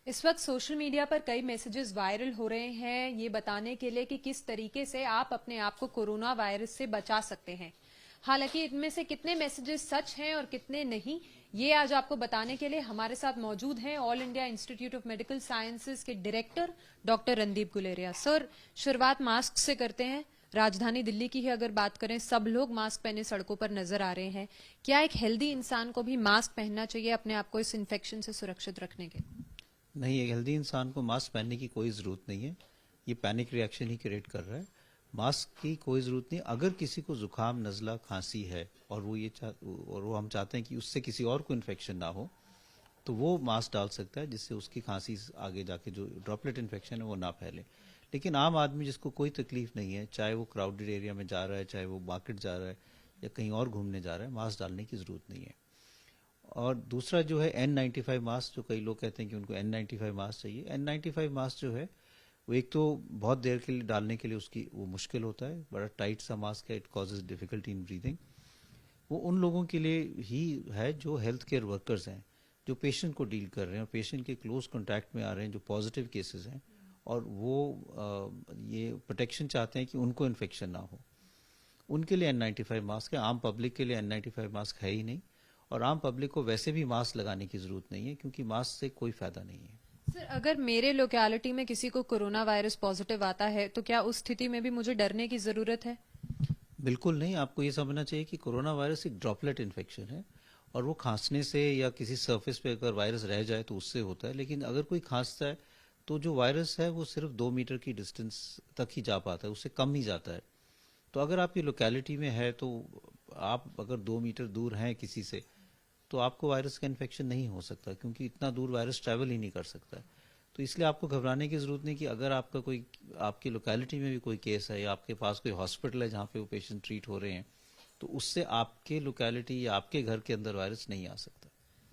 इस वक्त social media पर कई मैसेजेस वायरल हो रहे हैं ये बताने के लिए कि किस तरीके से आप अपने आप को कोरोना वायरस से बचा सकते हैं। हालांकि इनमें से कितने मैसेजेस सच हैं और कितने नहीं, ये आज आपको बताने के लिए हमारे साथ मौजूद हैं all India institute of medical sciences के director doctor Randeep Guleria. Sir, शुरुआत मास्क से करते हैं। राजधानी दिल्ली की ही अगर बात करें, सब लोग मास्क पहने सड़कों पर नजर आ रहे हैं। क्या एक हेल्दी इंसान को भी मास्क पहनना चाहिए अपने आप को इस इन्फेक्शन से सुरक्षित रखने के लिए? नहीं, एक हेल्दी इंसान को मास्क पहनने की कोई ज़रूरत नहीं है। ये पैनिक रिएक्शन ही क्रिएट कर रहा है। मास्क की कोई ज़रूरत नहीं। अगर किसी को जुकाम, नज़ला, खांसी है और वो हम चाहते हैं कि उससे किसी और को इन्फेक्शन ना हो, तो वो मास्क डाल सकता है जिससे उसकी खांसी आगे जाके जो ड्रॉपलेट इन्फेक्शन है वो ना फैले। लेकिन आम आदमी जिसको कोई तकलीफ नहीं है, चाहे वो क्राउडेड एरिया में जा रहा है, चाहे वो मार्केट जा रहा है या कहीं और घूमने जा रहा है, मास्क डालने की ज़रूरत नहीं है। और दूसरा जो है N95 मास्क, जो कई लोग कहते हैं कि उनको N95 मास्क चाहिए। N95 मास्क जो है वो एक तो बहुत देर के लिए डालने के लिए उसकी वो मुश्किल होता है, बड़ा टाइट सा मास्क है, it causes difficulty in breathing. वो उन लोगों के लिए ही है जो हेल्थ केयर वर्कर्स हैं, जो पेशेंट को डील कर रहे हैं और पेशेंट के क्लोज कॉन्टैक्ट में आ रहे हैं, जो पॉजिटिव केसेस हैं, और वो ये प्रोटेक्शन चाहते हैं कि उनको इन्फेक्शन ना हो, उनके लिए N95 मास्क है। आम पब्लिक के लिए N95 मास्क है ही नहीं, और आम पब्लिक को वैसे भी मास्क लगाने की ज़रूरत नहीं है, क्योंकि मास्क से कोई फ़ायदा नहीं है। सर, अगर मेरे लोकेलिटी में किसी को कोरोना वायरस पॉजिटिव आता है तो क्या उस स्थिति में भी मुझे डरने की जरूरत है? बिल्कुल नहीं। आपको ये समझना चाहिए कि कोरोना वायरस एक ड्रॉपलेट इन्फेक्शन है, और वो खांसने से या किसी सरफेस पे अगर वायरस रह जाए तो उससे होता है। लेकिन अगर कोई खांसता है तो जो वायरस है वो सिर्फ 2 मीटर की डिस्टेंस तक ही जा पाता है, उससे कम ही जाता है। तो अगर आपकी लोकेलिटी में है, तो आप अगर 2 मीटर दूर हैं किसी से, तो आपको वायरस का इन्फेक्शन नहीं हो सकता, क्योंकि इतना दूर वायरस ट्रैवल ही नहीं कर सकता। तो इसलिए आपको घबराने की ज़रूरत नहीं कि अगर आपका कोई, आपकी लोकेलिटी में भी कोई केस है या आपके पास कोई हॉस्पिटल है जहाँ पे वो पेशेंट ट्रीट हो रहे हैं, तो उससे आपके लोकेलिटी या आपके घर के अंदर वायरस नहीं आ सकता।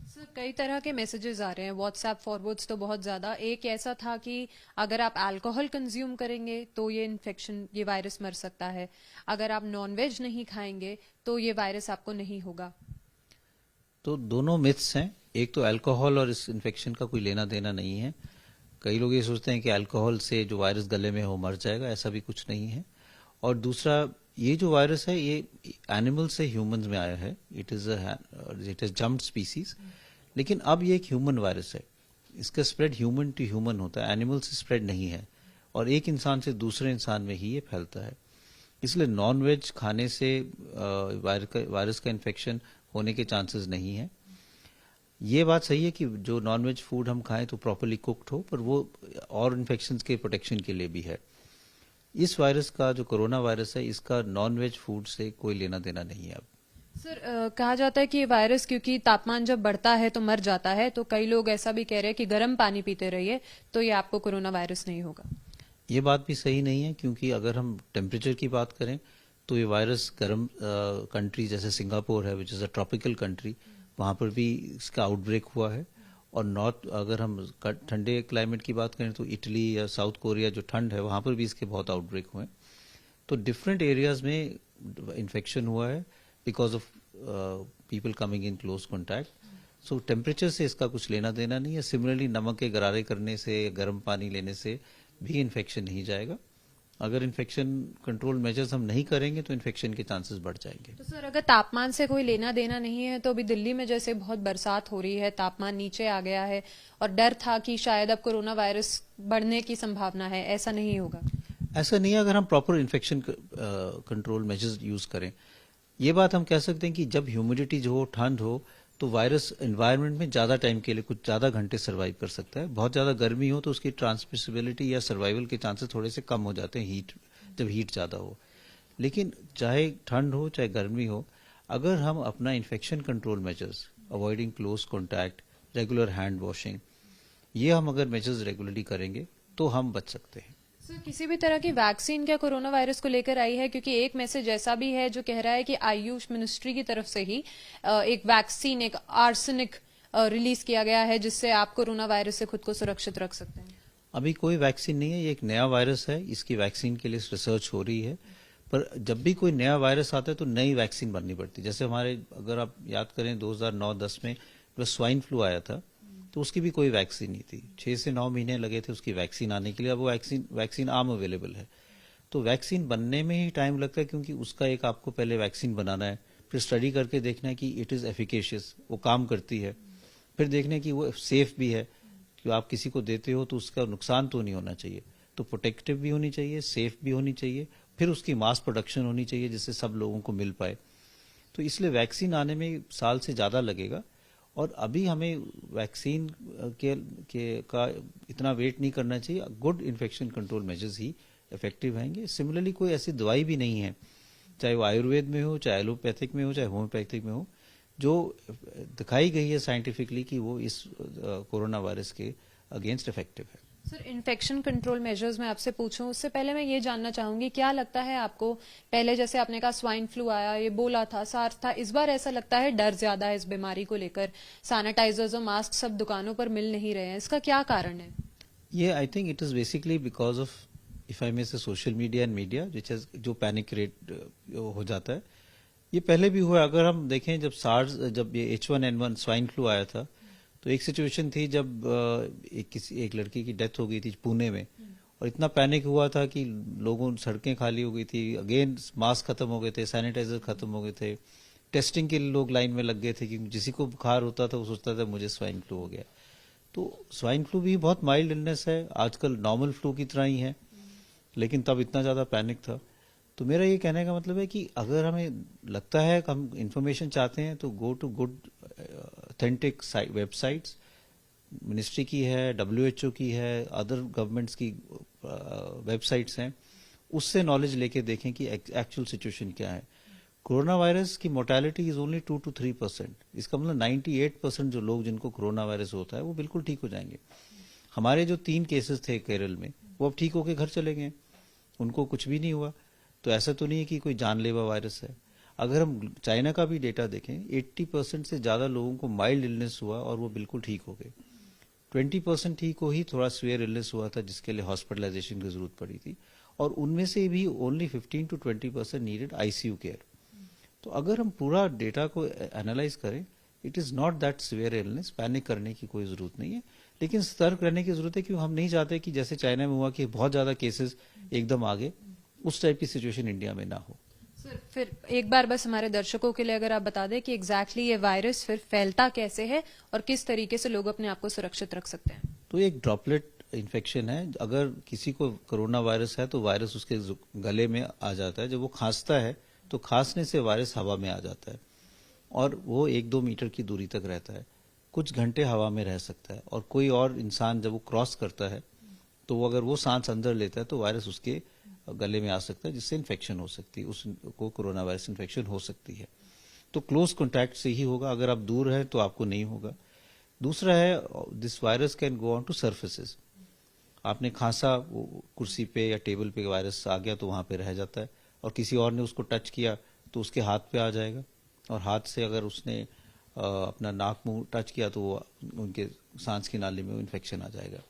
सर, कई तरह के मैसेजेस आ रहे हैं, व्हाट्सएप फॉरवर्ड्स तो बहुत ज्यादा। एक ऐसा था कि अगर आप अल्कोहल कंज्यूम करेंगे तो ये वायरस मर सकता है। अगर आप नॉनवेज नहीं खाएंगे तो ये वायरस आपको नहीं होगा। तो दोनों मिथ्स हैं। एक तो अल्कोहल और इस इन्फेक्शन का कोई लेना देना नहीं है। कई लोग ये सोचते हैं कि अल्कोहल से जो वायरस गले में हो मर जाएगा, ऐसा भी कुछ नहीं है। और दूसरा, ये जो वायरस है ये एनिमल से ह्यूमंस में आया है। It is jumped species. लेकिन अब ये एक ह्यूमन वायरस है। इसका स्प्रेड ह्यूमन टू ह्यूमन होता है, एनिमल से स्प्रेड नहीं है, और एक इंसान से दूसरे इंसान में ही ये फैलता है। इसलिए नॉन वेज खाने से वायरस का इन्फेक्शन होने के चांसेस नहीं है। ये बात सही है कि जो नॉन वेज फूड हम खाएं तो प्रॉपरली कुक्ड हो, पर वो और इन्फेक्शंस के प्रोटेक्शन के लिए भी है। इस वायरस का, जो कोरोना वायरस है, इसका नॉन वेज फूड से कोई लेना देना नहीं है अब। सर, कहा जाता है कि ये वायरस क्योंकि तापमान जब बढ़ता है तो मर जाता है, तो कई लोग ऐसा भी कह रहे हैं कि गर्म पानी पीते रहिए तो ये आपको कोरोना वायरस नहीं होगा। ये बात भी सही नहीं है, क्योंकि अगर हम टेम्परेचर की बात करें तो ये वायरस गर्म कंट्री जैसे सिंगापुर है, which is a tropical country, वहाँ पर भी इसका आउटब्रेक हुआ है। और नॉर्थ, अगर हम ठंडे क्लाइमेट की बात करें तो इटली या साउथ कोरिया जो ठंड है, वहाँ पर भी इसके बहुत आउटब्रेक हुए हैं। तो डिफरेंट एरियाज में इन्फेक्शन हुआ है because of people coming in close contact. So temperature से इसका कुछ लेना देना नहीं है। सिमिलरली नमक के गरारे करने से, गर्म पानी लेने से भी इन्फेक्शन नहीं जाएगा। अगर इन्फेक्शन कंट्रोल मेजर्स हम नहीं करेंगे तो इन्फेक्शन के चांसेस बढ़ जाएंगे। तो सर, अगर तापमान से कोई लेना देना नहीं है तो अभी दिल्ली में जैसे बहुत बरसात हो रही है, तापमान नीचे आ गया है और डर था कि शायद अब कोरोना वायरस बढ़ने की संभावना है, ऐसा नहीं होगा? ऐसा नहीं है, अगर हम proper infection control measures use करें। ये बात हम कह सकते हैं कि जब ह्यूमिडिटी जो हो, ठंड हो, तो वायरस एनवायरनमेंट में ज़्यादा टाइम के लिए, कुछ ज़्यादा घंटे सर्वाइव कर सकता है। बहुत ज़्यादा गर्मी हो तो उसकी ट्रांसमिसिबिलिटी या सर्वाइवल के चांसेस थोड़े से कम हो जाते हैं, जब हीट ज़्यादा हो। लेकिन चाहे ठंड हो चाहे गर्मी हो, अगर हम अपना infection control measures, avoiding close contact, regular hand washing, ये हम अगर मेजर्स रेगुलरली करेंगे तो हम बच सकते हैं। सर, किसी भी तरह की वैक्सीन क्या कोरोना वायरस को लेकर आई है? क्योंकि एक मैसेज ऐसा भी है जो कह रहा है कि आयुष मिनिस्ट्री की तरफ से ही एक वैक्सीन, एक आर्सेनिक रिलीज किया गया है जिससे आप कोरोना वायरस से खुद को सुरक्षित रख सकते हैं। अभी कोई वैक्सीन नहीं है, ये एक नया वायरस है। इसकी वैक्सीन के लिए रिसर्च हो रही है, पर जब भी कोई नया वायरस आता है तो नई वैक्सीन बननी पड़ती है। जैसे हमारे, अगर आप याद करें, 2009-10 में जो स्वाइन फ्लू आया था, तो उसकी भी कोई वैक्सीन नहीं थी। 6 से 9 महीने लगे थे उसकी वैक्सीन आने के लिए। अब वो वैक्सीन आम अवेलेबल है। तो वैक्सीन बनने में ही टाइम लगता है, क्योंकि उसका एक आपको पहले वैक्सीन बनाना है, फिर स्टडी करके देखना है कि इट इज़ एफिकेशियस, वो काम करती है, फिर देखना है कि वो सेफ भी है, कि आप किसी को देते हो तो उसका नुकसान तो नहीं होना चाहिए। तो प्रोटेक्टिव भी होनी चाहिए, सेफ भी होनी चाहिए, फिर उसकी मास प्रोडक्शन होनी चाहिए जिससे सब लोगों को मिल पाए। तो इसलिए वैक्सीन आने में साल से ज़्यादा लगेगा, और अभी हमें वैक्सीन का इतना वेट नहीं करना चाहिए। गुड इन्फेक्शन कंट्रोल मेजर्स ही इफेक्टिव रहेंगे। सिमिलरली कोई ऐसी दवाई भी नहीं है, चाहे वो आयुर्वेद में हो, चाहे एलोपैथिक में हो, चाहे होम्योपैथिक में हो, जो दिखाई गई है साइंटिफिकली कि वो इस कोरोना वायरस के अगेंस्ट इफेक्टिव है। सर, इन्फेक्शन कंट्रोल मेजर्स में आपसे पूछूं उससे पहले मैं ये जानना चाहूंगी, क्या लगता है आपको, पहले जैसे आपने कहा स्वाइन फ्लू आया, ये बोला था, सार्स था, इस बार ऐसा लगता है डर ज्यादा है इस बीमारी को लेकर, सैनिटाइजर्स और मास्क सब दुकानों पर मिल नहीं रहे हैं, इसका क्या कारण है? ये I think it is basically because of, if I may say, social media and media, जो पैनिक क्रिएट हो जाता है। ये पहले भी हुआ। अगर हम देखें, जब ये H1N1 स्वाइन फ्लू आया था, तो एक सिचुएशन थी जब एक लड़की की डेथ हो गई थी पुणे में, और इतना पैनिक हुआ था कि लोगों, सड़कें खाली हो गई थी, अगेन मास्क खत्म हो गए थे, सैनिटाइजर खत्म हो गए थे, टेस्टिंग के लिए लोग लाइन में लग गए थे, क्योंकि जिसी को बुखार होता था वो सोचता था मुझे स्वाइन फ्लू हो गया। तो स्वाइन फ्लू भी बहुत माइल्ड इलनेस है, आजकल नॉर्मल फ्लू की तरह ही है, लेकिन तब इतना ज्यादा पैनिक था। तो मेरा ये कहने का मतलब है कि अगर हमें लगता है कि हम इंफॉर्मेशन चाहते हैं, तो go to good authentic websites, ministry की है, WHO की है, अदर गवर्नमेंट्स की वेबसाइट्स हैं, उससे नॉलेज लेके देखें कि एक्चुअल सिचुएशन क्या है। कोरोना वायरस की मोर्टेलिटी इज ओनली 2 to 3%। इसका मतलब 98% जो लोग जिनको कोरोना वायरस होता है वो बिल्कुल ठीक हो जाएंगे। हमारे जो 3 केसेस थे केरल में, वो अब ठीक होके घर चले गए, उनको कुछ भी नहीं हुआ। तो ऐसा तो नहीं है कि कोई जानलेवा वायरस है। अगर हम चाइना का भी डेटा देखें, 80% से ज्यादा लोगों को माइल्ड इलनेस हुआ और वो बिल्कुल ठीक हो गए। 20% ठीक को ही थोड़ा सीवियर इलनेस हुआ था, जिसके लिए हॉस्पिटलाइजेशन की जरूरत पड़ी थी, और उनमें से भी only 15 to 20% needed ICU care. तो अगर हम पूरा डेटा को एनालाइज करें, it is not that severe illness, panic करने की कोई जरूरत नहीं है, लेकिन सतर्क रहने की जरूरत है, क्योंकि हम नहीं चाहते कि जैसे चाइना में हुआ कि बहुत ज्यादा केसेस एकदम आ गए, उस टाइप की सिचुएशन इंडिया में ना हो। सर, फिर एक बार बस हमारे दर्शकों के लिए अगर आप बता दें कि एग्जैक्टली ये वायरस फिर फैलता कैसे है और किस तरीके से लोग अपने आप को सुरक्षित रख सकते हैं। तो एक ड्रॉपलेट इन्फेक्शन है। अगर किसी को कोरोना वायरस है तो वायरस उसके गले में आ जाता है। जब वो खांसता है तो खांसने से वायरस हवा में आ जाता है, और वो 1-2 मीटर की दूरी तक रहता है, कुछ घंटे हवा में रह सकता है, और कोई और इंसान जब वो क्रॉस करता है तो वो अगर वो सांस अंदर लेता है तो वायरस उसके गले में आ सकता है, जिससे इन्फेक्शन हो सकती है, उसको कोरोना वायरस इन्फेक्शन हो सकती है। तो क्लोज कॉन्टैक्ट से ही होगा, अगर आप दूर हैं तो आपको नहीं होगा। दूसरा है, this virus can go on two surfaces. आपने खांसा, कुर्सी पे या टेबल पे वायरस आ गया तो वहां पे रह जाता है, और किसी और ने उसको टच किया तो उसके हाथ पे आ जाएगा, और हाथ से अगर उसने अपना नाक मुंह टच किया तो वो उनके सांस की नाली में इन्फेक्शन आ जाएगा।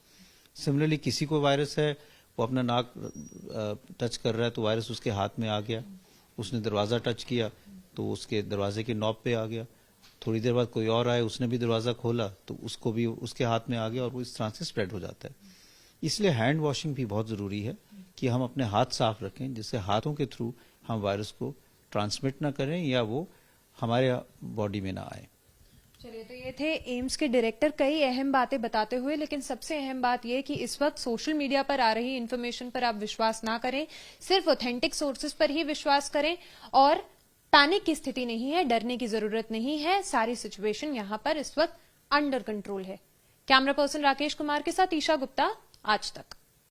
सिमिलरली किसी को वायरस है, वो अपना नाक टच कर रहा है तो वायरस उसके हाथ में आ गया, उसने दरवाजा टच किया तो उसके दरवाजे के नॉब पे आ गया, थोड़ी देर बाद कोई और आया, उसने भी दरवाजा खोला तो उसको भी उसके हाथ में आ गया, और वो इस तरह से स्प्रेड हो जाता है। इसलिए हैंड वॉशिंग भी बहुत जरूरी है कि हम अपने हाथ साफ रखें, जिससे हाथों के थ्रू हम वायरस को ट्रांसमिट ना करें या वो हमारे बॉडी में ना आए। चलिए, तो ये थे एम्स के डायरेक्टर कई अहम बातें बताते हुए, लेकिन सबसे अहम बात यह कि इस वक्त सोशल मीडिया पर आ रही इन्फॉर्मेशन पर आप विश्वास ना करें, सिर्फ ऑथेंटिक सोर्सेज पर ही विश्वास करें, और पैनिक की स्थिति नहीं है, डरने की जरूरत नहीं है, सारी सिचुएशन यहां पर इस वक्त अंडर कंट्रोल है। कैमरा पर्सन राकेश कुमार के साथ ईशा गुप्ता, आज तक।